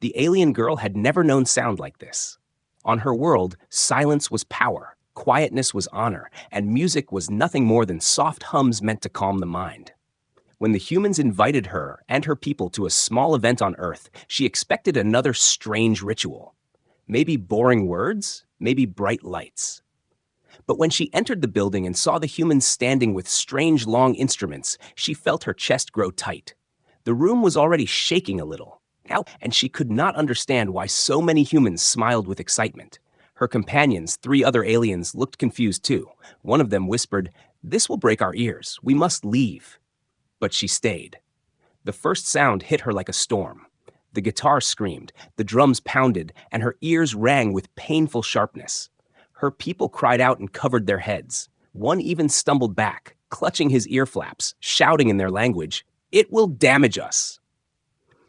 The alien girl had never known sound like this. On her world, silence was power, quietness was honor, and music was nothing more than soft hums meant to calm the mind. When the humans invited her and her people to a small event on Earth, she expected another strange ritual. Maybe boring words, maybe bright lights. But when she entered the building and saw the humans standing with strange long instruments, she felt her chest grow tight. The room was already shaking a little, and she could not understand why so many humans smiled with excitement. Her companions, 3 other aliens, looked confused too. One of them whispered, "This will break our ears. We must leave." But she stayed. The first sound hit her like a storm. The guitar screamed, the drums pounded, and her ears rang with painful sharpness. Her people cried out and covered their heads. One even stumbled back, clutching his ear flaps, shouting in their language, "It will damage us."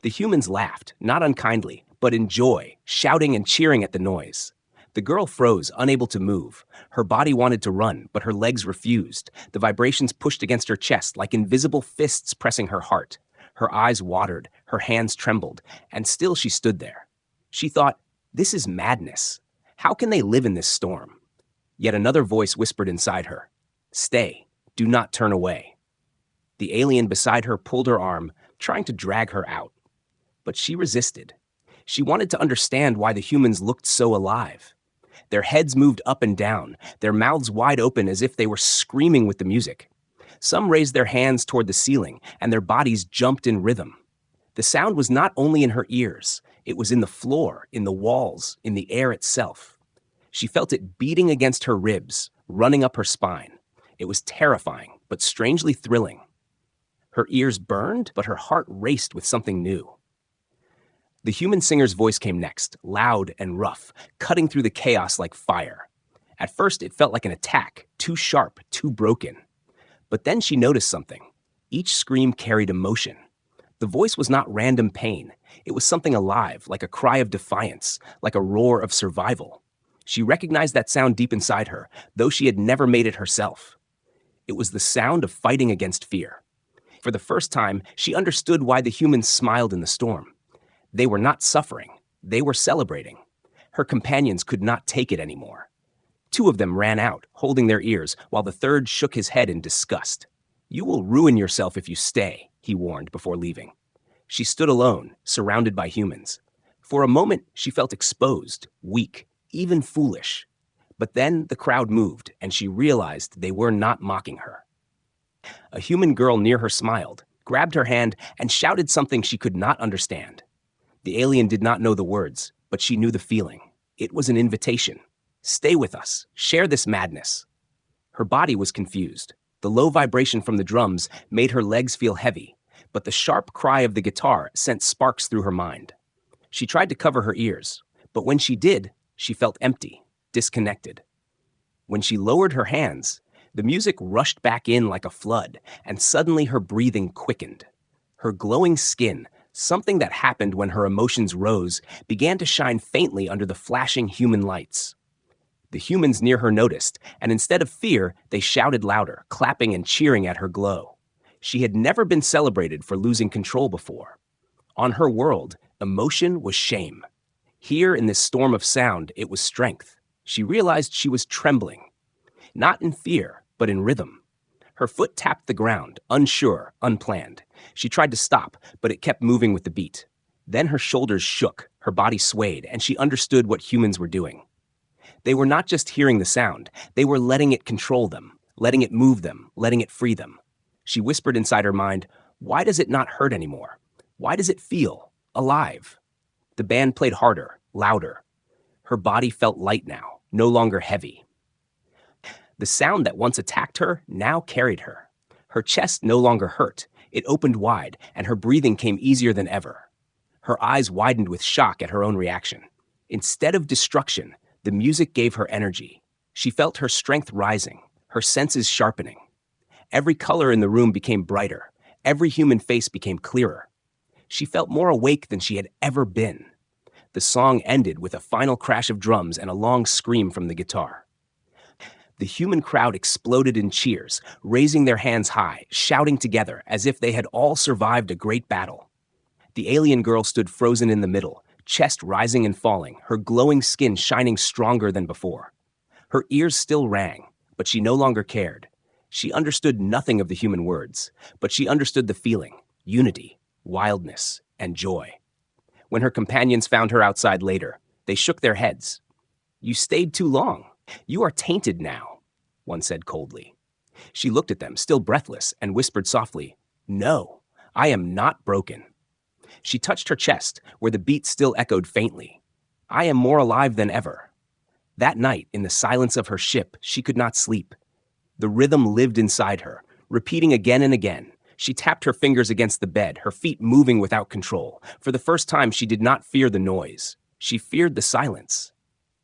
The humans laughed, not unkindly, but in joy, shouting and cheering at the noise. The girl froze, unable to move. Her body wanted to run, but her legs refused. The vibrations pushed against her chest like invisible fists pressing her heart. Her eyes watered, her hands trembled, and still she stood there. She thought, "This is madness. How can they live in this storm?" Yet another voice whispered inside her, "Stay, do not turn away." The alien beside her pulled her arm, trying to drag her out. But she resisted. She wanted to understand why the humans looked so alive. Their heads moved up and down, their mouths wide open as if they were screaming with the music. Some raised their hands toward the ceiling, and their bodies jumped in rhythm. The sound was not only in her ears, it was in the floor, in the walls, in the air itself. She felt it beating against her ribs, running up her spine. It was terrifying, but strangely thrilling. Her ears burned, but her heart raced with something new. The human singer's voice came next, loud and rough, cutting through the chaos like fire. At first, it felt like an attack, too sharp, too broken. But then she noticed something. Each scream carried emotion. The voice was not random pain. It was something alive, like a cry of defiance, like a roar of survival. She recognized that sound deep inside her, though she had never made it herself. It was the sound of fighting against fear. For the first time, she understood why the humans smiled in the storm. They were not suffering. They were celebrating. Her companions could not take it anymore. 2 of them ran out, holding their ears, while the third shook his head in disgust. "You will ruin yourself if you stay," he warned before leaving. She stood alone, surrounded by humans. For a moment, she felt exposed, weak, even foolish. But then the crowd moved, and she realized they were not mocking her. A human girl near her smiled, grabbed her hand, and shouted something she could not understand. The alien did not know the words, but she knew the feeling. It was an invitation. Stay with us. Share this madness. Her body was confused. The low vibration from the drums made her legs feel heavy, but the sharp cry of the guitar sent sparks through her mind. She tried to cover her ears, but when she did, she felt empty, disconnected. When she lowered her hands, the music rushed back in like a flood, and suddenly her breathing quickened. Her glowing skin, something that happened when her emotions rose, began to shine faintly under the flashing human lights. The humans near her noticed, and instead of fear, they shouted louder, clapping and cheering at her glow. She had never been celebrated for losing control before. On her world, emotion was shame. Here in this storm of sound, it was strength. She realized she was trembling. Not in fear, but in rhythm. Her foot tapped the ground, unsure, unplanned. She tried to stop, but it kept moving with the beat. Then her shoulders shook, her body swayed, and she understood what humans were doing. They were not just hearing the sound, they were letting it control them, letting it move them, letting it free them. She whispered inside her mind, "Why does it not hurt anymore? Why does it feel alive?" The band played harder, louder. Her body felt light now, no longer heavy. The sound that once attacked her now carried her. Her chest no longer hurt. It opened wide, and her breathing came easier than ever. Her eyes widened with shock at her own reaction. Instead of destruction, the music gave her energy. She felt her strength rising, her senses sharpening. Every color in the room became brighter. Every human face became clearer. She felt more awake than she had ever been. The song ended with a final crash of drums and a long scream from the guitar. The human crowd exploded in cheers, raising their hands high, shouting together as if they had all survived a great battle. The alien girl stood frozen in the middle, chest rising and falling, her glowing skin shining stronger than before. Her ears still rang, but she no longer cared. She understood nothing of the human words, but she understood the feeling, unity, wildness, and joy. When her companions found her outside later, they shook their heads. "You stayed too long. You are tainted now," one said coldly. She looked at them, still breathless, and whispered softly, "No, I am not broken." She touched her chest, where the beat still echoed faintly. "I am more alive than ever." That night, in the silence of her ship, she could not sleep. The rhythm lived inside her, repeating again and again. She tapped her fingers against the bed, her feet moving without control. For the first time, she did not fear the noise. She feared the silence.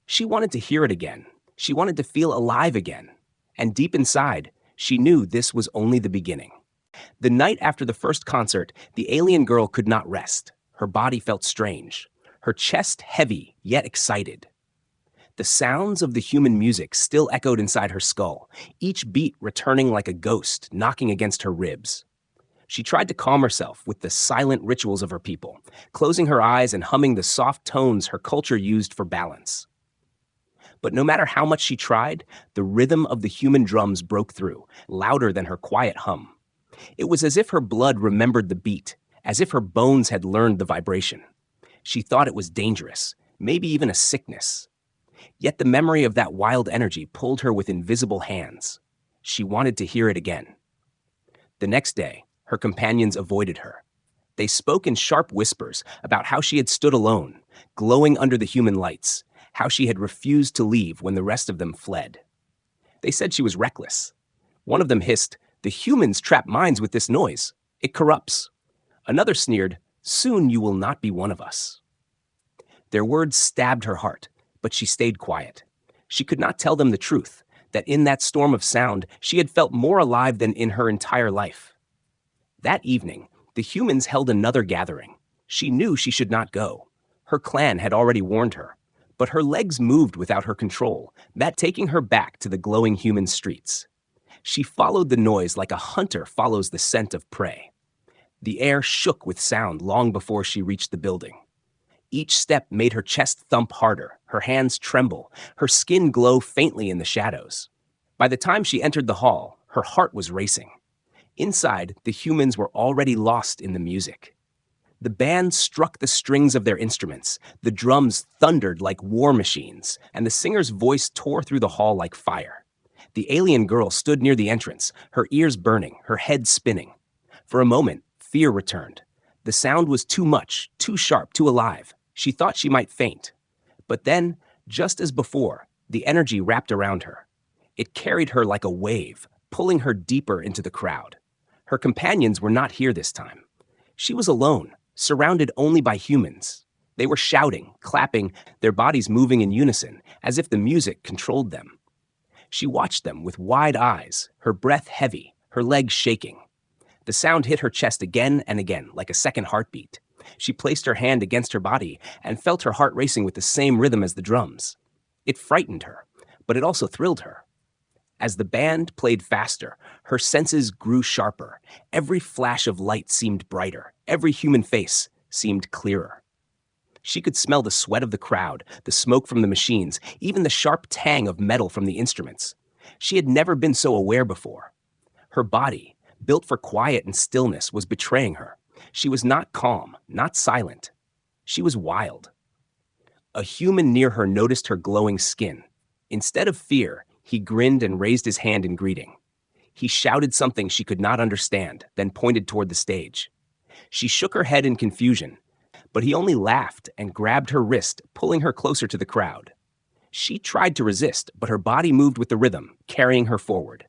She wanted to hear it again. She wanted to feel alive again. And deep inside, she knew this was only the beginning. The night after the first concert, the alien girl could not rest. Her body felt strange, her chest heavy yet excited. The sounds of the human music still echoed inside her skull, each beat returning like a ghost knocking against her ribs. She tried to calm herself with the silent rituals of her people, closing her eyes and humming the soft tones her culture used for balance. But no matter how much she tried, the rhythm of the human drums broke through, louder than her quiet hum. It was as if her blood remembered the beat, as if her bones had learned the vibration. She thought it was dangerous, maybe even a sickness. Yet the memory of that wild energy pulled her with invisible hands. She wanted to hear it again. The next day, her companions avoided her. They spoke in sharp whispers about how she had stood alone, glowing under the human lights, how she had refused to leave when the rest of them fled. They said she was reckless. One of them hissed, "The humans trap minds with this noise. It corrupts." Another sneered, "Soon you will not be one of us." Their words stabbed her heart, but she stayed quiet. She could not tell them the truth, that in that storm of sound, she had felt more alive than in her entire life. That evening, the humans held another gathering. She knew she should not go. Her clan had already warned her. But her legs moved without her control, that taking her back to the glowing human streets. She followed the noise like a hunter follows the scent of prey. The air shook with sound long before she reached the building. Each step made her chest thump harder, her hands tremble, her skin glow faintly in the shadows. By the time she entered the hall, her heart was racing. Inside, the humans were already lost in the music. The band struck the strings of their instruments, the drums thundered like war machines, and the singer's voice tore through the hall like fire. The alien girl stood near the entrance, her ears burning, her head spinning. For a moment, fear returned. The sound was too much, too sharp, too alive. She thought she might faint. But then, just as before, the energy wrapped around her. It carried her like a wave, pulling her deeper into the crowd. Her companions were not here this time. She was alone, surrounded only by humans. They were shouting, clapping, their bodies moving in unison, as if the music controlled them. She watched them with wide eyes, her breath heavy, her legs shaking. The sound hit her chest again and again, like a second heartbeat. She placed her hand against her body and felt her heart racing with the same rhythm as the drums. It frightened her, but it also thrilled her. As the band played faster, her senses grew sharper. Every flash of light seemed brighter. Every human face seemed clearer. She could smell the sweat of the crowd, the smoke from the machines, even the sharp tang of metal from the instruments. She had never been so aware before. Her body, built for quiet and stillness, was betraying her. She was not calm, not silent. She was wild. A human near her noticed her glowing skin. Instead of fear, he grinned and raised his hand in greeting. He shouted something she could not understand, then pointed toward the stage. She shook her head in confusion, but he only laughed and grabbed her wrist, pulling her closer to the crowd. She tried to resist, but her body moved with the rhythm, carrying her forward.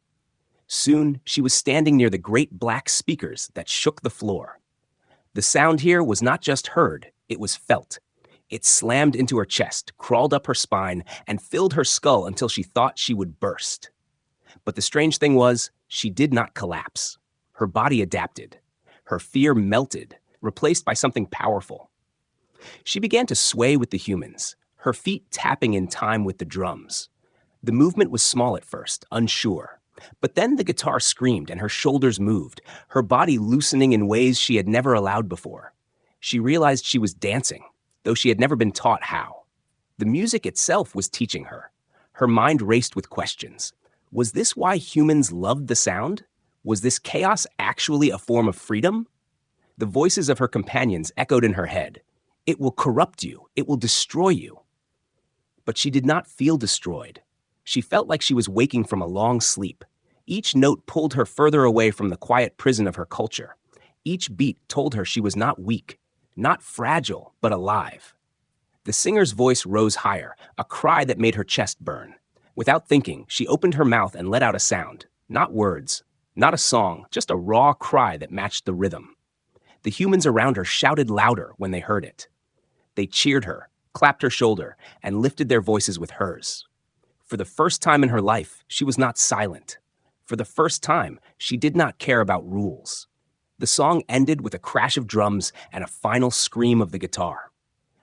Soon, she was standing near the great black speakers that shook the floor. The sound here was not just heard, it was felt. It slammed into her chest, crawled up her spine, and filled her skull until she thought she would burst. But the strange thing was, she did not collapse. Her body adapted. Her fear melted, replaced by something powerful. She began to sway with the humans, her feet tapping in time with the drums. The movement was small at first, unsure. But then the guitar screamed and her shoulders moved, her body loosening in ways she had never allowed before. She realized she was dancing. though she had never been taught how. The music itself was teaching her. Her mind raced with questions. Was this why humans loved the sound? Was this chaos actually a form of freedom? The voices of her companions echoed in her head. It will corrupt you. It will destroy you. But she did not feel destroyed. She felt like she was waking from a long sleep. Each note pulled her further away from the quiet prison of her culture. Each beat told her she was not weak, not fragile, but alive. The singer's voice rose higher, a cry that made her chest burn. Without thinking, she opened her mouth and let out a sound. Not words, not a song, just a raw cry that matched the rhythm. The humans around her shouted louder when they heard it. They cheered her, clapped her shoulder, and lifted their voices with hers. For the first time in her life, she was not silent. For the first time, she did not care about rules. The song ended with a crash of drums and a final scream of the guitar.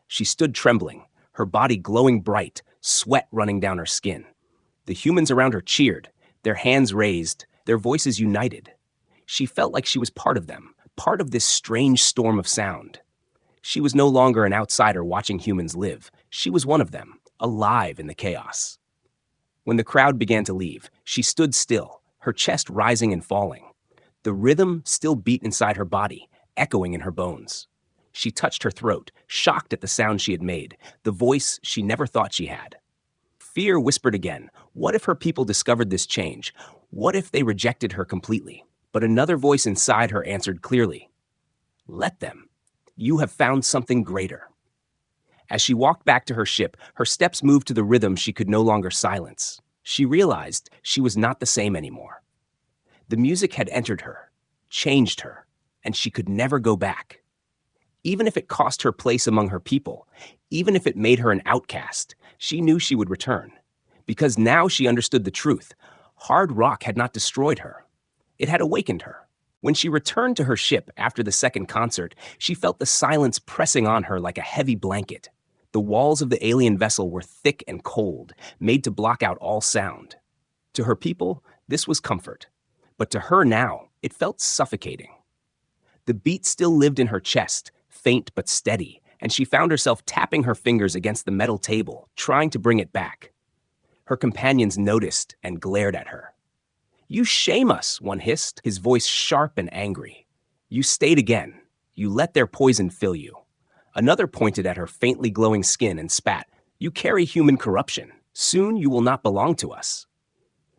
She stood trembling, her body glowing bright, sweat running down her skin. The humans around her cheered, their hands raised, their voices united. She felt like she was part of them, part of this strange storm of sound. She was no longer an outsider watching humans live. She was one of them, alive in the chaos. When the crowd began to leave, she stood still, her chest rising and falling. The rhythm still beat inside her body, echoing in her bones. She touched her throat, shocked at the sound she had made, the voice she never thought she had. Fear whispered again. What if her people discovered this change? What if they rejected her completely? But another voice inside her answered clearly. Let them. You have found something greater. As she walked back to her ship, her steps moved to the rhythm she could no longer silence. She realized she was not the same anymore. The music had entered her, changed her, and she could never go back. Even if it cost her place among her people, even if it made her an outcast, she knew she would return. Because now she understood the truth. Hard rock had not destroyed her. It had awakened her. When she returned to her ship after the second concert, she felt the silence pressing on her like a heavy blanket. The walls of the alien vessel were thick and cold, made to block out all sound. To her people, this was comfort. But to her now, it felt suffocating. The beat still lived in her chest, faint but steady, and she found herself tapping her fingers against the metal table, trying to bring it back. Her companions noticed and glared at her. You shame us, one hissed, his voice sharp and angry. You stayed again. You let their poison fill you. Another pointed at her faintly glowing skin and spat. You carry human corruption. Soon you will not belong to us.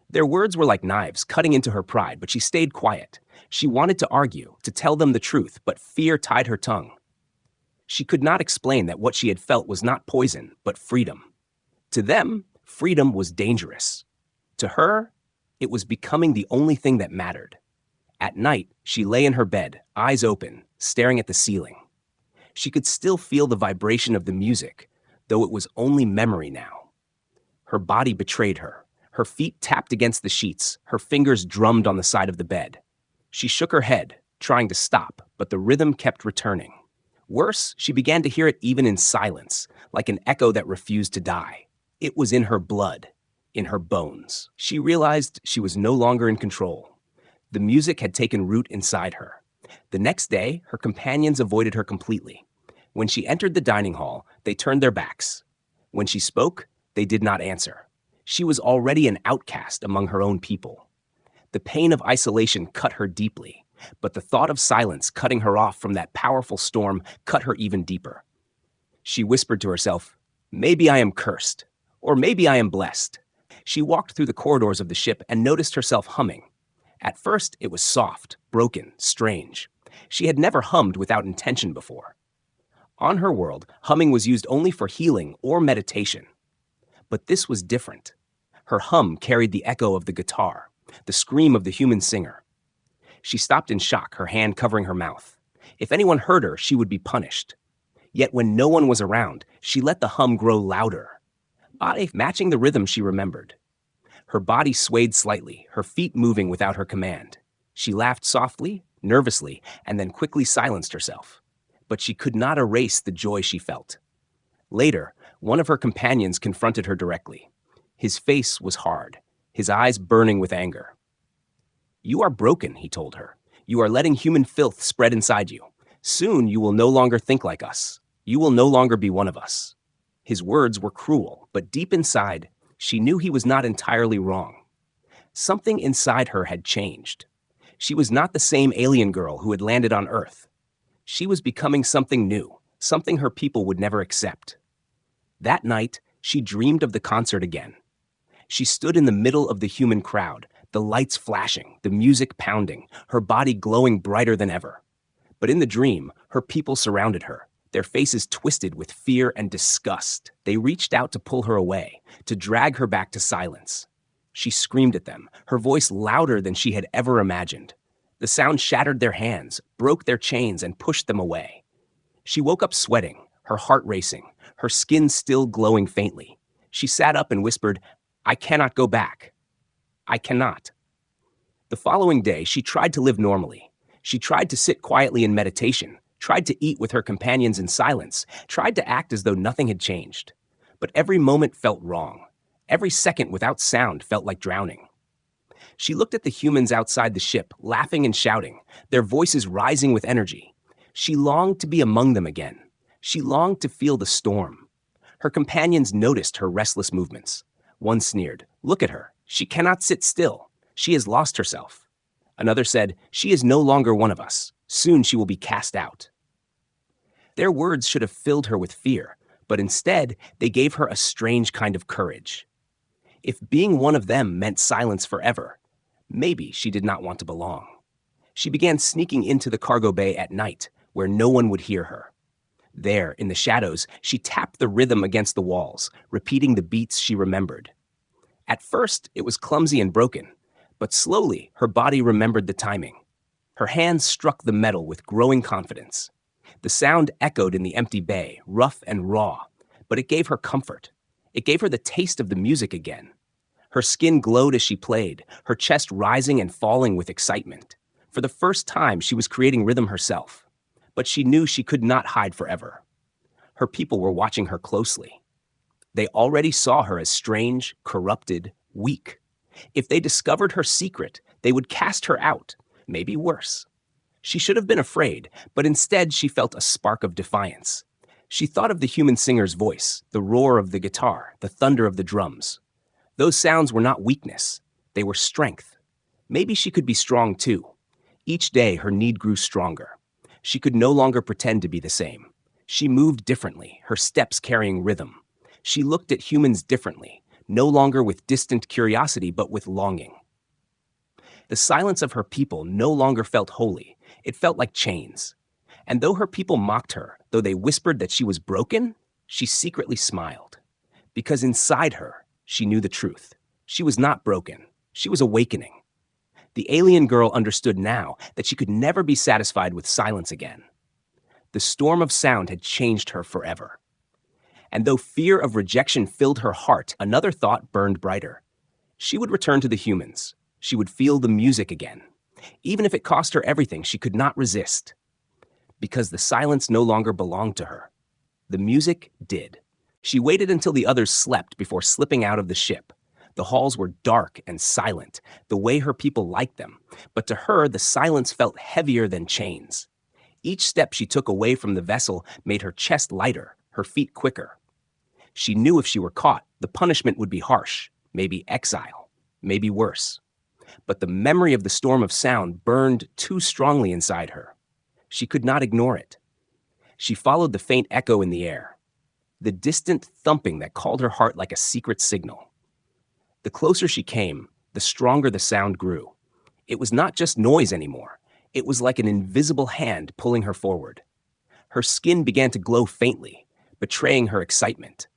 Their words were like knives cutting into her pride, but she stayed quiet. She wanted to argue, to tell them the truth, but fear tied her tongue. She could not explain that what she had felt was not poison, but freedom. To them, freedom was dangerous. To her, it was becoming the only thing that mattered. At night, she lay in her bed, eyes open, staring at the ceiling. She could still feel the vibration of the music, though it was only memory now. Her body betrayed her. Her feet tapped against the sheets, her fingers drummed on the side of the bed. She shook her head, trying to stop, but the rhythm kept returning. Worse, she began to hear it even in silence, like an echo that refused to die. It was in her blood, in her bones. She realized she was no longer in control. The music had taken root inside her. The next day, her companions avoided her completely. When she entered the dining hall, they turned their backs. When she spoke, they did not answer. She was already an outcast among her own people. The pain of isolation cut her deeply, but the thought of silence cutting her off from that powerful storm cut her even deeper. She whispered to herself, maybe I am cursed, or maybe I am blessed. She walked through the corridors of the ship and noticed herself humming. At first, it was soft, broken, strange. She had never hummed without intention before. On her world, humming was used only for healing or meditation. But this was different. Her hum carried the echo of the guitar, the scream of the human singer. She stopped in shock, her hand covering her mouth. If anyone heard her, she would be punished. Yet when no one was around, she let the hum grow louder, matching the rhythm she remembered. Her body swayed slightly, her feet moving without her command. She laughed softly, nervously, and then quickly silenced herself. But she could not erase the joy she felt. Later, one of her companions confronted her directly. His face was hard, his eyes burning with anger. You are broken, he told her. You are letting human filth spread inside you. Soon you will no longer think like us. You will no longer be one of us." His words were cruel, but deep inside, she knew he was not entirely wrong. Something inside her had changed. She was not the same alien girl who had landed on Earth. She was becoming something new, something her people would never accept. That night, she dreamed of the concert again. She stood in the middle of the human crowd, the lights flashing, the music pounding, her body glowing brighter than ever. But in the dream, her people surrounded her, their faces twisted with fear and disgust. They reached out to pull her away, to drag her back to silence. She screamed at them, her voice louder than she had ever imagined. The sound shattered their hands, broke their chains, and pushed them away. She woke up sweating, her heart racing, her skin still glowing faintly. She sat up and whispered, "I cannot go back. I cannot." The following day, she tried to live normally. She tried to sit quietly in meditation, tried to eat with her companions in silence, tried to act as though nothing had changed. But every moment felt wrong. Every second without sound felt like drowning. She looked at the humans outside the ship, laughing and shouting, their voices rising with energy. She longed to be among them again. She longed to feel the storm. Her companions noticed her restless movements. One sneered, "Look at her. She cannot sit still. She has lost herself." Another said, "She is no longer one of us. Soon she will be cast out." Their words should have filled her with fear, but instead they gave her a strange kind of courage. If being one of them meant silence forever, maybe she did not want to belong. She began sneaking into the cargo bay at night, where no one would hear her. There, in the shadows, she tapped the rhythm against the walls, repeating the beats she remembered. At first, it was clumsy and broken, but slowly her body remembered the timing. Her hands struck the metal with growing confidence. The sound echoed in the empty bay, rough and raw, but it gave her comfort. It gave her the taste of the music again. Her skin glowed as she played, her chest rising and falling with excitement. For the first time, she was creating rhythm herself. But she knew she could not hide forever. Her people were watching her closely. They already saw her as strange, corrupted, weak. If they discovered her secret, they would cast her out, maybe worse. She should have been afraid, but instead she felt a spark of defiance. She thought of the human singer's voice, the roar of the guitar, the thunder of the drums. Those sounds were not weakness, they were strength. Maybe she could be strong too. Each day her need grew stronger. She could no longer pretend to be the same. She moved differently, her steps carrying rhythm. She looked at humans differently, no longer with distant curiosity, but with longing. The silence of her people no longer felt holy. It felt like chains. And though her people mocked her, though they whispered that she was broken, she secretly smiled. Because inside her, she knew the truth. She was not broken. She was awakening. The alien girl understood now that she could never be satisfied with silence again. The storm of sound had changed her forever. And though fear of rejection filled her heart, another thought burned brighter. She would return to the humans. She would feel the music again. Even if it cost her everything, she could not resist. Because the silence no longer belonged to her. The music did. She waited until the others slept before slipping out of the ship. The halls were dark and silent, the way her people liked them, but to her the silence felt heavier than chains. Each step she took away from the vessel made her chest lighter, her feet quicker. She knew if she were caught, the punishment would be harsh, maybe exile, maybe worse. But the memory of the storm of sound burned too strongly inside her. She could not ignore it. She followed the faint echo in the air, the distant thumping that called her heart like a secret signal. The closer she came, the stronger the sound grew. It was not just noise anymore. It was like an invisible hand pulling her forward. Her skin began to glow faintly, betraying her excitement.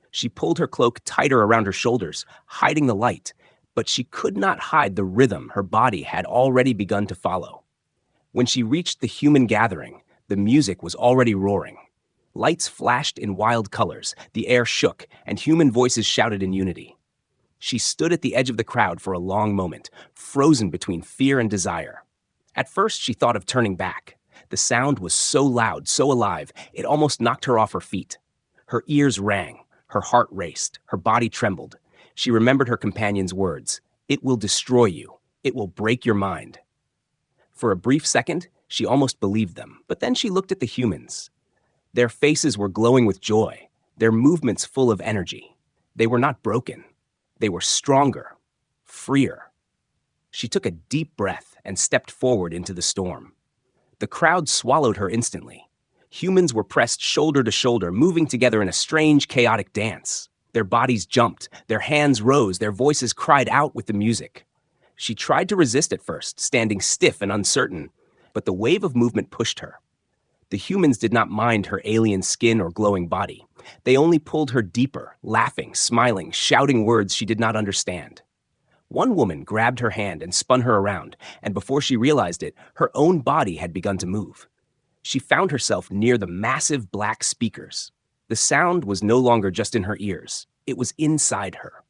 She pulled her cloak tighter around her shoulders, hiding the light, but she could not hide the rhythm her body had already begun to follow. When she reached the human gathering, the music was already roaring. Lights flashed in wild colors, the air shook, and human voices shouted in unity. She stood at the edge of the crowd for a long moment, frozen between fear and desire. At first, she thought of turning back. The sound was so loud, so alive, it almost knocked her off her feet. Her ears rang, her heart raced, her body trembled. She remembered her companion's words, "It will destroy you. It will break your mind." For a brief second, she almost believed them, but then she looked at the humans. Their faces were glowing with joy, their movements full of energy. They were not broken. They were stronger, freer. She took a deep breath and stepped forward into the storm. The crowd swallowed her instantly. Humans were pressed shoulder to shoulder, moving together in a strange, chaotic dance. Their bodies jumped, their hands rose, their voices cried out with the music. She tried to resist at first, standing stiff and uncertain, but the wave of movement pushed her. The humans did not mind her alien skin or glowing body. They only pulled her deeper, laughing, smiling, shouting words she did not understand. One woman grabbed her hand and spun her around, and before she realized it, her own body had begun to move. She found herself near the massive black speakers. The sound was no longer just in her ears. It was inside her.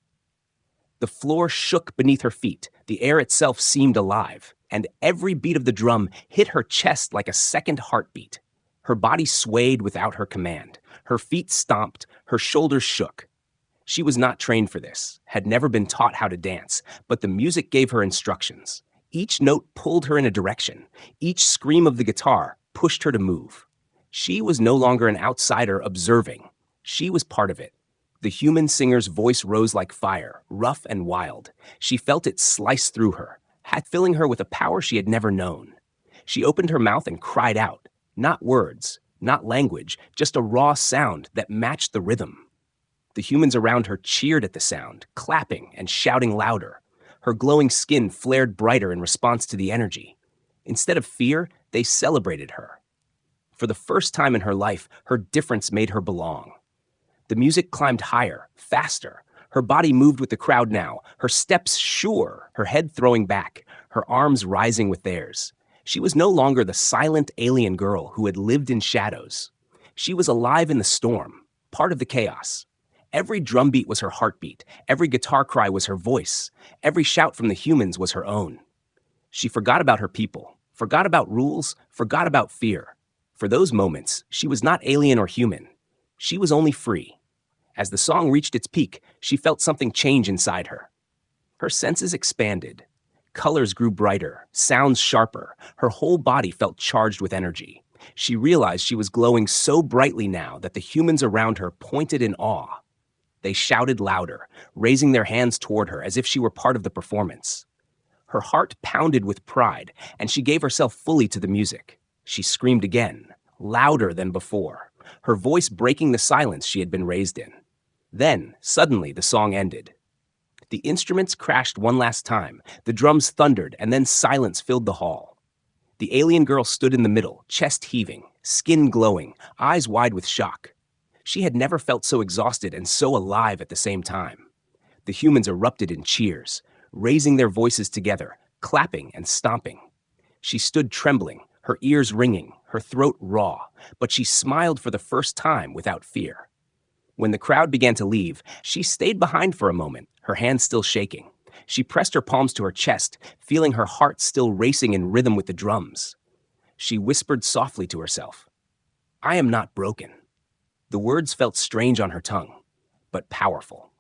The floor shook beneath her feet. The air itself seemed alive, and every beat of the drum hit her chest like a second heartbeat. Her body swayed without her command. Her feet stomped, her shoulders shook. She was not trained for this, had never been taught how to dance, but the music gave her instructions. Each note pulled her in a direction. Each scream of the guitar pushed her to move. She was no longer an outsider observing. She was part of it. The human singer's voice rose like fire, rough and wild. She felt it slice through her, filling her with a power she had never known. She opened her mouth and cried out. Not words, not language, just a raw sound that matched the rhythm. The humans around her cheered at the sound, clapping and shouting louder. Her glowing skin flared brighter in response to the energy. Instead of fear, they celebrated her. For the first time in her life, her difference made her belong. The music climbed higher, faster. Her body moved with the crowd now, her steps sure, her head throwing back, her arms rising with theirs. She was no longer the silent alien girl who had lived in shadows. She was alive in the storm, part of the chaos. Every drumbeat was her heartbeat, every guitar cry was her voice, every shout from the humans was her own. She forgot about her people, forgot about rules, forgot about fear. For those moments, she was not alien or human. She was only free. As the song reached its peak, she felt something change inside her. Her senses expanded. Colors grew brighter, sounds sharper. Her whole body felt charged with energy. She realized she was glowing so brightly now that the humans around her pointed in awe. They shouted louder, raising their hands toward her as if she were part of the performance. Her heart pounded with pride, and she gave herself fully to the music. She screamed again, louder than before, her voice breaking the silence she had been raised in. Then, suddenly, the song ended. The instruments crashed one last time, the drums thundered, and then silence filled the hall. The alien girl stood in the middle, chest heaving, skin glowing, eyes wide with shock. She had never felt so exhausted and so alive at the same time. The humans erupted in cheers, raising their voices together, clapping and stomping. She stood trembling, her ears ringing, her throat raw, but she smiled for the first time without fear. When the crowd began to leave, she stayed behind for a moment, her hands still shaking. She pressed her palms to her chest, feeling her heart still racing in rhythm with the drums. She whispered softly to herself, "I am not broken." The words felt strange on her tongue, but powerful.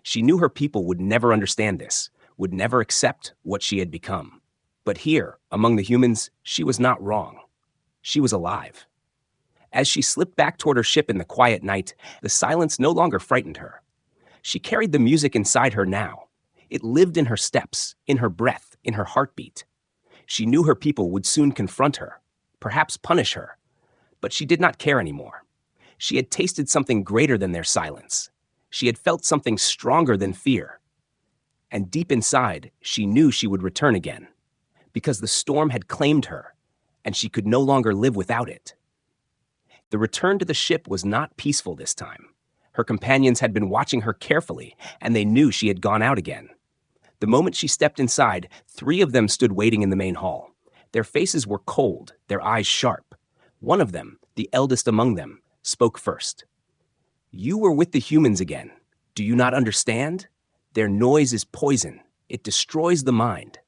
She knew her people would never understand this, would never accept what she had become. But here, among the humans, she was not wrong. She was alive. As she slipped back toward her ship in the quiet night, the silence no longer frightened her. She carried the music inside her now. It lived in her steps, in her breath, in her heartbeat. She knew her people would soon confront her, perhaps punish her, but she did not care anymore. She had tasted something greater than their silence. She had felt something stronger than fear. And deep inside, she knew she would return again, because the storm had claimed her, and she could no longer live without it. The return to the ship was not peaceful this time. Her companions had been watching her carefully, and they knew she had gone out again. The moment she stepped inside, 3 of them stood waiting in the main hall. Their faces were cold, their eyes sharp. One of them, the eldest among them, spoke first. "You were with the humans again. Do you not understand? Their noise is poison. It destroys the mind."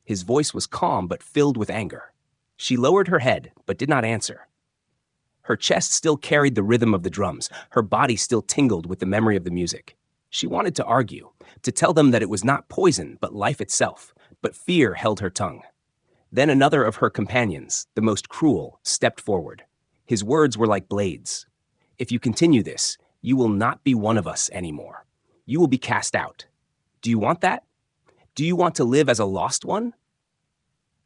His voice was calm but filled with anger. She lowered her head but did not answer. Her chest still carried the rhythm of the drums. Her body still tingled with the memory of the music. She wanted to argue, to tell them that it was not poison but life itself, but fear held her tongue. Then another of her companions, the most cruel, stepped forward. His words were like blades. If you continue this, you will not be one of us anymore. You will be cast out. Do you want that? Do you want to live as a lost one?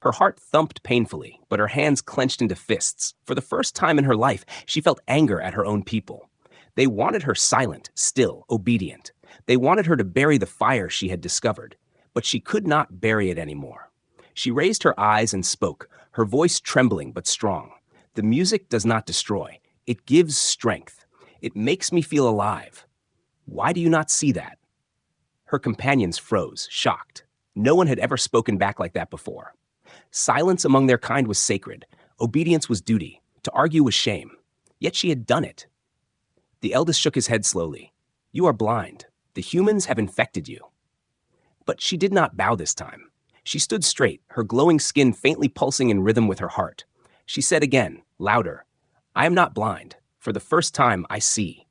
Her heart thumped painfully, but her hands clenched into fists. For the first time in her life, she felt anger at her own people. They wanted her silent, still, obedient. They wanted her to bury the fire she had discovered, but she could not bury it anymore. She raised her eyes and spoke, her voice trembling but strong. The music does not destroy. It gives strength. It makes me feel alive. Why do you not see that? Her companions froze, shocked. No one had ever spoken back like that before. Silence among their kind was sacred. Obedience was duty. To argue was shame. Yet she had done it. The eldest shook his head slowly. You are blind. The humans have infected you. But she did not bow this time. She stood straight, her glowing skin faintly pulsing in rhythm with her heart. She said again, louder, I am not blind. For the first time, I see.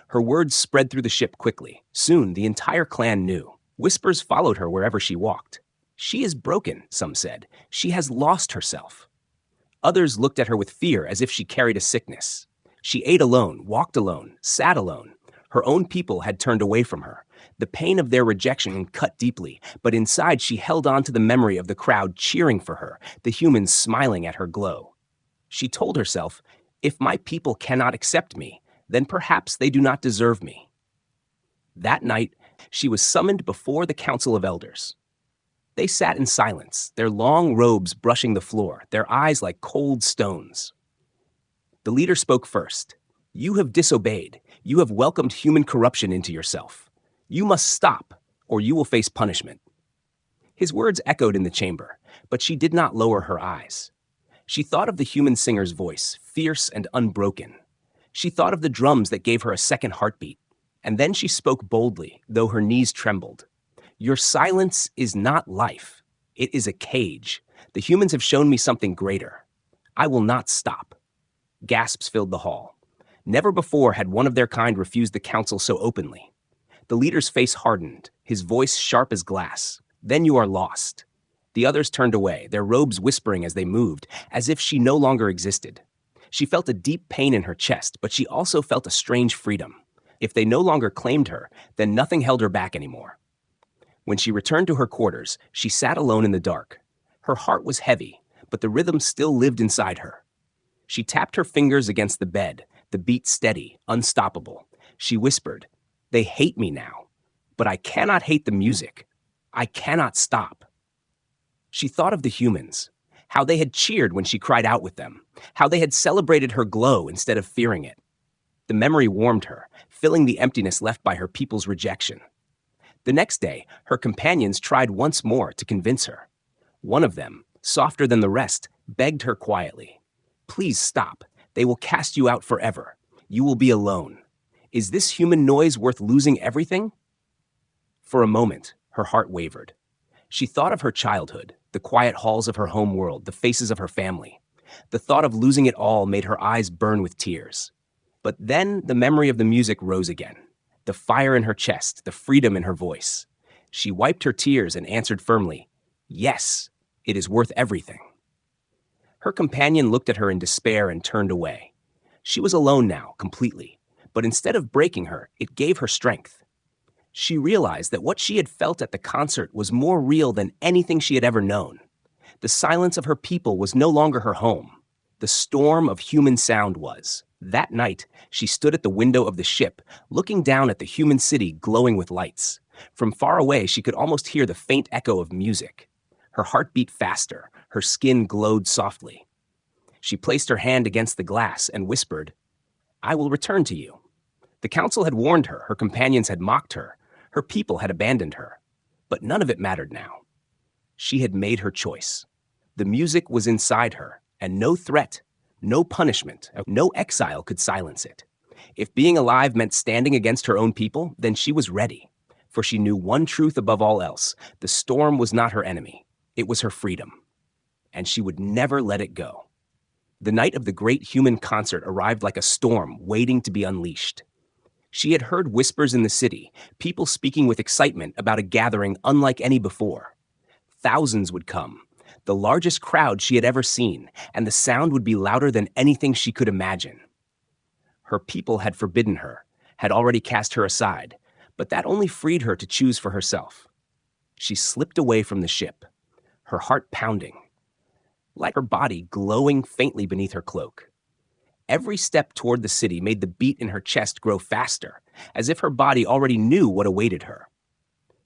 Her words spread through the ship quickly. Soon, the entire clan knew. Whispers followed her wherever she walked. She is broken, some said. She has lost herself. Others looked at her with fear as if she carried a sickness. She ate alone, walked alone, sat alone. Her own people had turned away from her. The pain of their rejection cut deeply, but inside she held on to the memory of the crowd cheering for her, the humans smiling at her glow. She told herself, if my people cannot accept me, then perhaps they do not deserve me. That night, she was summoned before the Council of Elders. They sat in silence, their long robes brushing the floor, their eyes like cold stones. The leader spoke first. You have disobeyed. You have welcomed human corruption into yourself. You must stop, or you will face punishment. His words echoed in the chamber, but she did not lower her eyes. She thought of the human singer's voice, fierce and unbroken. She thought of the drums that gave her a second heartbeat. And then she spoke boldly, though her knees trembled. Your silence is not life. It is a cage. The humans have shown me something greater. I will not stop. Gasps filled the hall. Never before had one of their kind refused the council so openly. The leader's face hardened, his voice sharp as glass. Then you are lost. The others turned away, their robes whispering as they moved, as if she no longer existed. She felt a deep pain in her chest, but she also felt a strange freedom. If they no longer claimed her, then nothing held her back anymore. When she returned to her quarters, she sat alone in the dark. Her heart was heavy, but the rhythm still lived inside her. She tapped her fingers against the bed, the beat steady, unstoppable. She whispered, they hate me now, but I cannot hate the music. I cannot stop. She thought of the humans, how they had cheered when she cried out with them, how they had celebrated her glow instead of fearing it. The memory warmed her, filling the emptiness left by her people's rejection. The next day, her companions tried once more to convince her. One of them, softer than the rest, begged her quietly. Please stop. They will cast you out forever. You will be alone. Is this human noise worth losing everything? For a moment, her heart wavered. She thought of her childhood, the quiet halls of her home world, the faces of her family. The thought of losing it all made her eyes burn with tears. But then the memory of the music rose again. The fire in her chest, the freedom in her voice. She wiped her tears and answered firmly, yes, it is worth everything. Her companion looked at her in despair and turned away. She was alone now, completely. But instead of breaking her, it gave her strength. She realized that what she had felt at the concert was more real than anything she had ever known. The silence of her people was no longer her home. The storm of human sound was. That night, she stood at the window of the ship, looking down at the human city glowing with lights. From far away, she could almost hear the faint echo of music. Her heart beat faster, her skin glowed softly. She placed her hand against the glass and whispered, I will return to you. The council had warned her, her companions had mocked her, her people had abandoned her. But none of it mattered now. She had made her choice. The music was inside her, and no threat, no punishment, no exile could silence it. If being alive meant standing against her own people, then she was ready. For she knew one truth above all else. The storm was not her enemy. It was her freedom. And she would never let it go. The night of the great human concert arrived like a storm waiting to be unleashed. She had heard whispers in the city, people speaking with excitement about a gathering unlike any before. Thousands would come. the largest crowd she had ever seen, and the sound would be louder than anything she could imagine. Her people had forbidden her, had already cast her aside, but that only freed her to choose for herself. She slipped away from the ship, her heart pounding, like her body glowing faintly beneath her cloak. Every step toward the city made the beat in her chest grow faster, as if her body already knew what awaited her.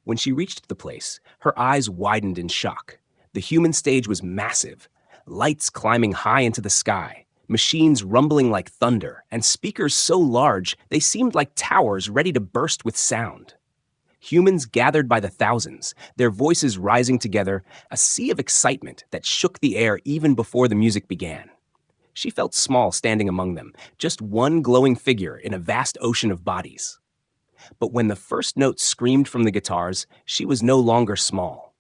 When she reached the place, her eyes widened in shock. The human stage was massive, lights climbing high into the sky, machines rumbling like thunder, and speakers so large they seemed like towers ready to burst with sound. Humans gathered by the thousands, their voices rising together, a sea of excitement that shook the air even before the music began. She felt small standing among them, just one glowing figure in a vast ocean of bodies. But when the first note screamed from the guitars, she was no longer small.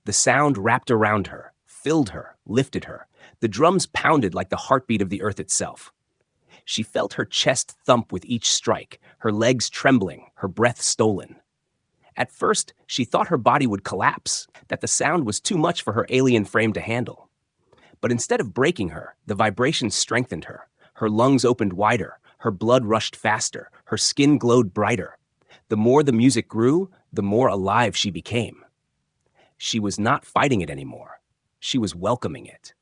The sound wrapped around her, filled her, lifted her. The drums pounded like the heartbeat of the earth itself. She felt her chest thump with each strike, her legs trembling, her breath stolen. At first, she thought her body would collapse, that the sound was too much for her alien frame to handle. But instead of breaking her, the vibrations strengthened her. Her lungs opened wider, her blood rushed faster, her skin glowed brighter. The more the music grew, the more alive she became. She was not fighting it anymore. She was welcoming it.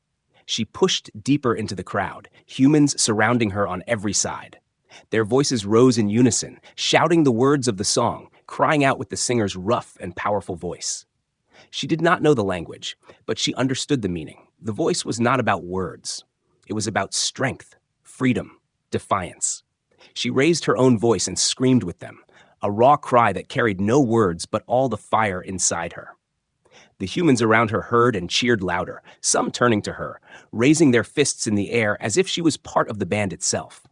She pushed deeper into the crowd, humans surrounding her on every side. Their voices rose in unison, shouting the words of the song, crying out with the singer's rough and powerful voice. She did not know the language, but she understood the meaning. The voice was not about words. It was about strength, freedom, defiance. She raised her own voice and screamed with them, a raw cry that carried no words but all the fire inside her. The humans around her heard and cheered louder, some turning to her, raising their fists in the air as if she was part of the band itself.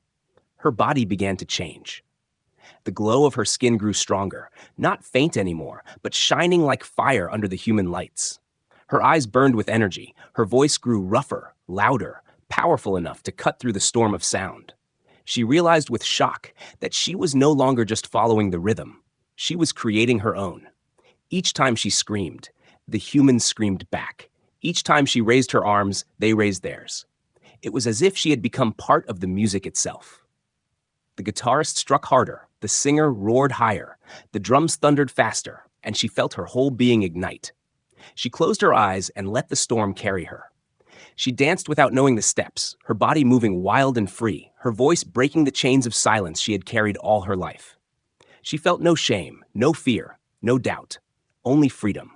Her body began to change. The glow of her skin grew stronger, not faint anymore, but shining like fire under the human lights. Her eyes burned with energy, her voice grew rougher, louder, powerful enough to cut through the storm of sound. She realized with shock that she was no longer just following the rhythm. She was creating her own. Each time she screamed, the humans screamed back. Each time she raised her arms, they raised theirs. It was as if she had become part of the music itself. The guitarist struck harder, the singer roared higher, the drums thundered faster, and she felt her whole being ignite. She closed her eyes and let the storm carry her. She danced without knowing the steps, her body moving wild and free, her voice breaking the chains of silence she had carried all her life. She felt no shame, no fear, no doubt, only freedom.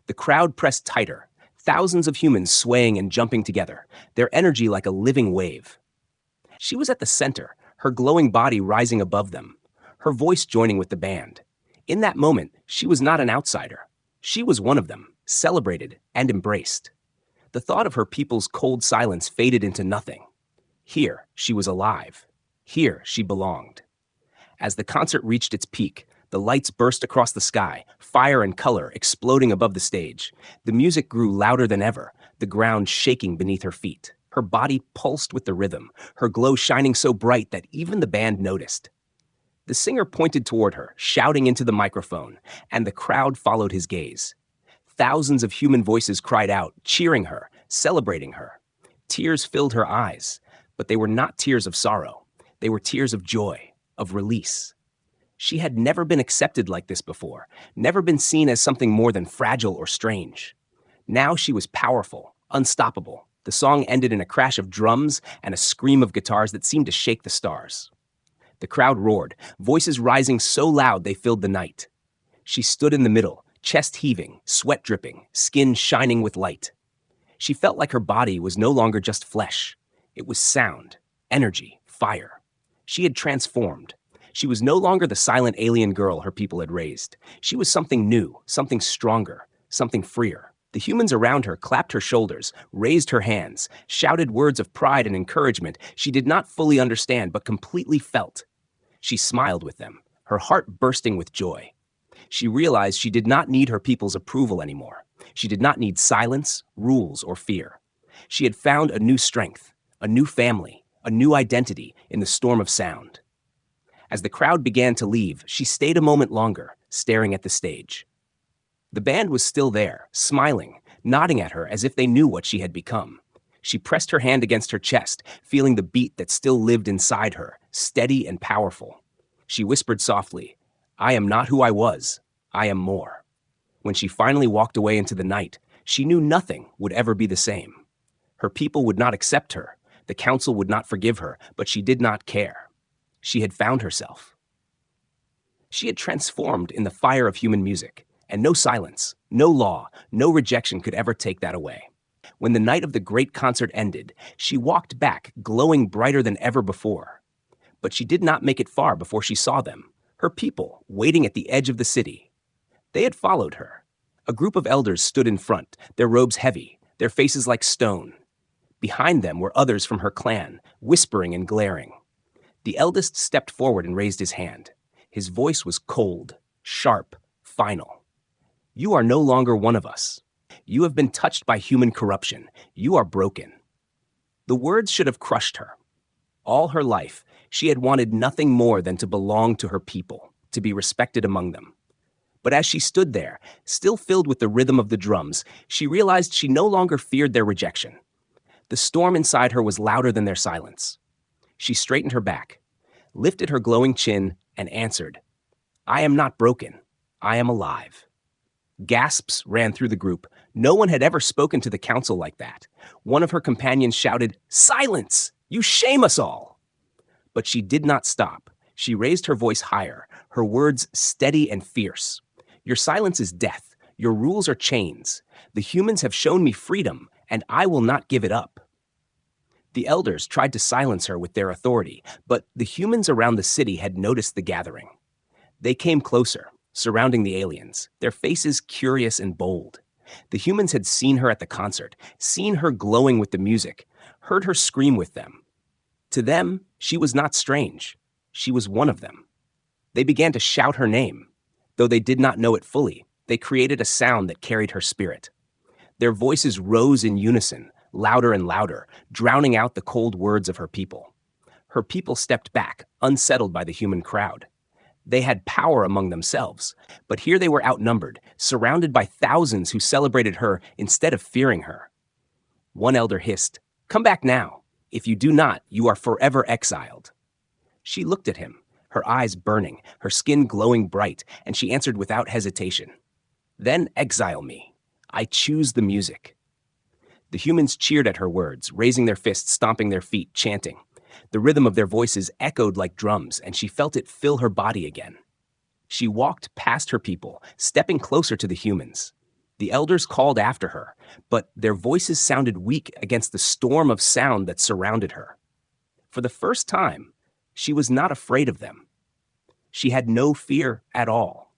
The crowd pressed tighter, thousands of humans swaying and jumping together, their energy like a living wave. She was at the center, her glowing body rising above them, her voice joining with the band. In that moment, she was not an outsider. She was one of them, celebrated and embraced. The thought of her people's cold silence faded into nothing. Here, she was alive. Here, she belonged. As the concert reached its peak, the lights burst across the sky, fire and color exploding above the stage. The music grew louder than ever, the ground shaking beneath her feet. Her body pulsed with the rhythm, her glow shining so bright that even the band noticed. The singer pointed toward her, shouting into the microphone, and the crowd followed his gaze. Thousands of human voices cried out, cheering her, celebrating her. Tears filled her eyes, but they were not tears of sorrow. They were tears of joy, of release. She had never been accepted like this before, never been seen as something more than fragile or strange. Now she was powerful, unstoppable. The song ended in a crash of drums and a scream of guitars that seemed to shake the stars. The crowd roared, voices rising so loud they filled the night. She stood in the middle, chest heaving, sweat dripping, skin shining with light. She felt like her body was no longer just flesh. It was sound, energy, fire. She had transformed. She was no longer the silent alien girl her people had raised. She was something new, something stronger, something freer. The humans around her clapped her shoulders, raised her hands, shouted words of pride and encouragement she did not fully understand but completely felt. She smiled with them, her heart bursting with joy. She realized she did not need her people's approval anymore. She did not need silence, rules, or fear. She had found a new strength, a new family, a new identity in the storm of sound. As the crowd began to leave, she stayed a moment longer, staring at the stage. The band was still there, smiling, nodding at her as if they knew what she had become. She pressed her hand against her chest, feeling the beat that still lived inside her, steady and powerful. She whispered softly, "I am not who I was. I am more." When she finally walked away into the night, she knew nothing would ever be the same. Her people would not accept her. The council would not forgive her, but she did not care. She had found herself. She had transformed in the fire of human music, and no silence, no law, no rejection could ever take that away. When the night of the great concert ended, she walked back, glowing brighter than ever before. But she did not make it far before she saw them, her people, waiting at the edge of the city. They had followed her. A group of elders stood in front, their robes heavy, their faces like stone. Behind them were others from her clan, whispering and glaring. The eldest stepped forward and raised his hand. His voice was cold, sharp, final. "You are no longer one of us. You have been touched by human corruption. You are broken." The words should have crushed her. All her life, she had wanted nothing more than to belong to her people, to be respected among them. But as she stood there, still filled with the rhythm of the drums, she realized she no longer feared their rejection. The storm inside her was louder than their silence. She straightened her back, lifted her glowing chin, and answered, "I am not broken. I am alive." Gasps ran through the group. No one had ever spoken to the council like that. One of her companions shouted, "Silence! You shame us all!" But she did not stop. She raised her voice higher, her words steady and fierce. "Your silence is death. Your rules are chains. The humans have shown me freedom, and I will not give it up." The elders tried to silence her with their authority, but the humans around the city had noticed the gathering. They came closer, surrounding the aliens, their faces curious and bold. The humans had seen her at the concert, seen her glowing with the music, heard her scream with them. To them, she was not strange. She was one of them. They began to shout her name. Though they did not know it fully, they created a sound that carried her spirit. Their voices rose in unison, louder and louder, drowning out the cold words of her people. Her people stepped back, unsettled by the human crowd. They had power among themselves, but here they were outnumbered, surrounded by thousands who celebrated her instead of fearing her. One elder hissed, "Come back now. If you do not, you are forever exiled." She looked at him, her eyes burning, her skin glowing bright, and she answered without hesitation, "Then exile me. I choose the music." The humans cheered at her words, raising their fists, stomping their feet, chanting. The rhythm of their voices echoed like drums, and she felt it fill her body again. She walked past her people, stepping closer to the humans. The elders called after her, but their voices sounded weak against the storm of sound that surrounded her. For the first time, she was not afraid of them. She had no fear at all.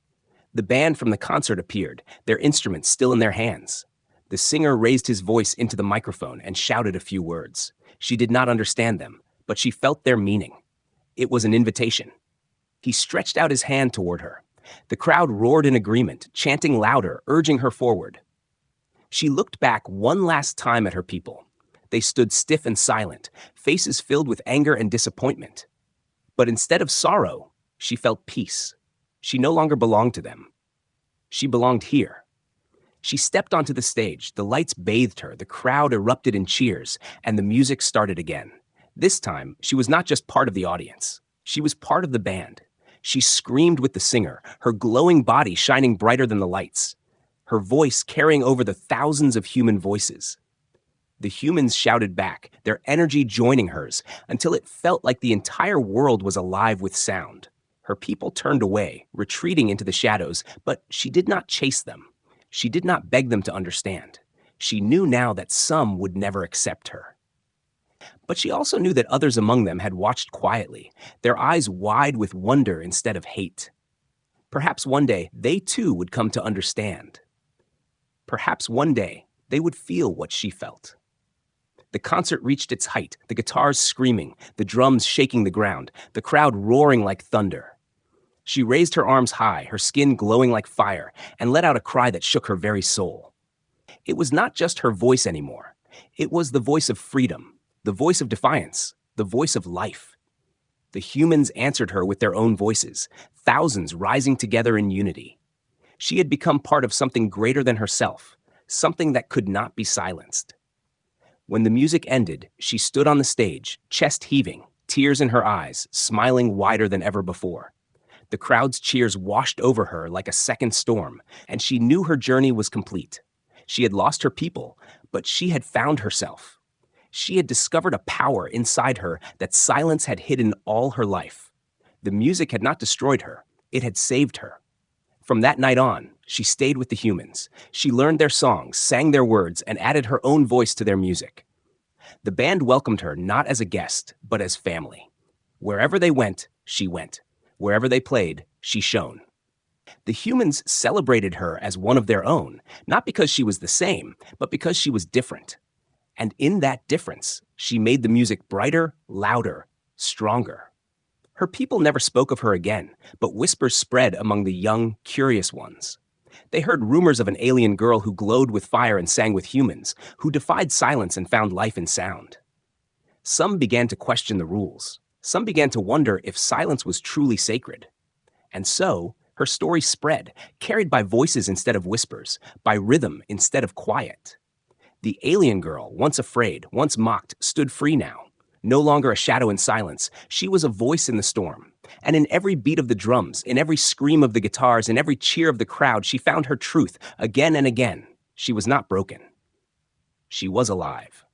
The band from the concert appeared, their instruments still in their hands. The singer raised his voice into the microphone and shouted a few words. She did not understand them, but she felt their meaning. It was an invitation. He stretched out his hand toward her. The crowd roared in agreement, chanting louder, urging her forward. She looked back one last time at her people. They stood stiff and silent, faces filled with anger and disappointment. But instead of sorrow, she felt peace. She no longer belonged to them. She belonged here. She stepped onto the stage, the lights bathed her, the crowd erupted in cheers, and the music started again. This time, she was not just part of the audience. She was part of the band. She screamed with the singer, her glowing body shining brighter than the lights, her voice carrying over the thousands of human voices. The humans shouted back, their energy joining hers, until it felt like the entire world was alive with sound. Her people turned away, retreating into the shadows, but she did not chase them. She did not beg them to understand. She knew now that some would never accept her. But she also knew that others among them had watched quietly, their eyes wide with wonder instead of hate. Perhaps one day they too would come to understand. Perhaps one day they would feel what she felt. The concert reached its height, the guitars screaming, the drums shaking the ground, the crowd roaring like thunder. She raised her arms high, her skin glowing like fire, and let out a cry that shook her very soul. It was not just her voice anymore. It was the voice of freedom, the voice of defiance, the voice of life. The humans answered her with their own voices, thousands rising together in unity. She had become part of something greater than herself, something that could not be silenced. When the music ended, she stood on the stage, chest heaving, tears in her eyes, smiling wider than ever before. The crowd's cheers washed over her like a second storm, and she knew her journey was complete. She had lost her people, but she had found herself. She had discovered a power inside her that silence had hidden all her life. The music had not destroyed her, it had saved her. From that night on, she stayed with the humans. She learned their songs, sang their words, and added her own voice to their music. The band welcomed her not as a guest, but as family. Wherever they went, she went. Wherever they played, she shone. The humans celebrated her as one of their own, not because she was the same, but because she was different. And in that difference, she made the music brighter, louder, stronger. Her people never spoke of her again, but whispers spread among the young, curious ones. They heard rumors of an alien girl who glowed with fire and sang with humans, who defied silence and found life in sound. Some began to question the rules. Some began to wonder if silence was truly sacred. And so, her story spread, carried by voices instead of whispers, by rhythm instead of quiet. The alien girl, once afraid, once mocked, stood free now. No longer a shadow in silence, she was a voice in the storm. And in every beat of the drums, in every scream of the guitars, in every cheer of the crowd, she found her truth again and again. She was not broken. She was alive.